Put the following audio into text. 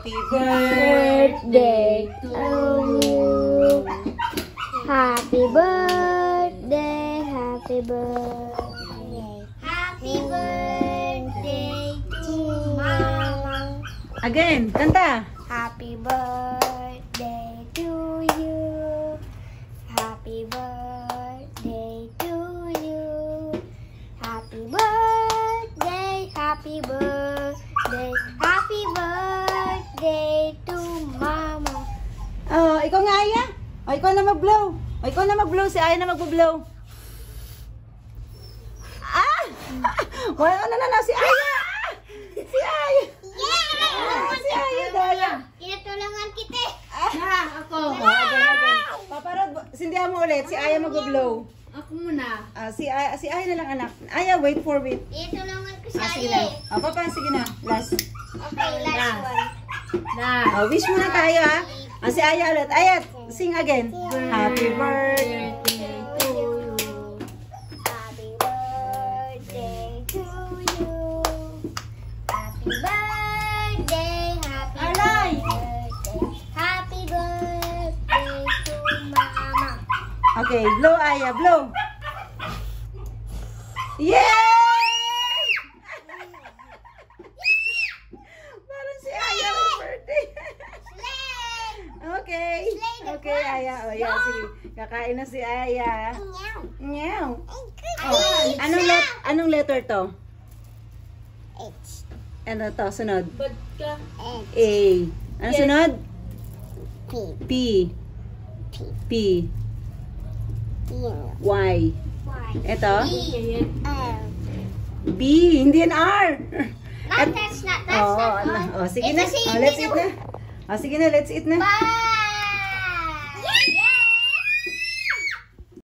Happy birthday to you. Happy birthday, happy birthday. Happy birthday to Mama. Again, kanta. Happy birthday to you. Happy birthday to you. Happy birthday, happy birthday, happy birthday to Mama. Oh, ikaw nga, Aya. O, ikaw na mag-blow. O, ikaw na mag-blow. Si Aya na mag-blow. Ah! Wala na, si Aya! Si Aya! Si Aya, daya. Tinutulungan kita. Ako. Again. Paparod, sindihan mo ulit. Si Aya mag-blow. Ako muna. Si Aya na lang, anak. Aya, wait for it. Tinutulungan ko siya. Sige na. Papa, sige na. Last. Okay, last one. Na. Wish muna tayo, ha? Si Aya ulit. Aya, sing again. Happy birthday. To you. Happy birthday to you. Happy birthday, happy Alay! birthday. Happy birthday to Mama. Okay, blow, Aya, blow. Yay! Parang si Aya may birthday. Okay. Okay, Aya. O, yan, sige. Kakain na si Aya. Meow. Oh, anong letter to? H. Ano to? Sunod. Bad ka. H. A. Ano sunod? P. P. P. Q. Y. Y. Ito? R. B. Hindi yan R. Not that's not Oh, all. sige Ito na. si Oh, let's Hindi eat na. Oh, sige na, let's eat na. Bye.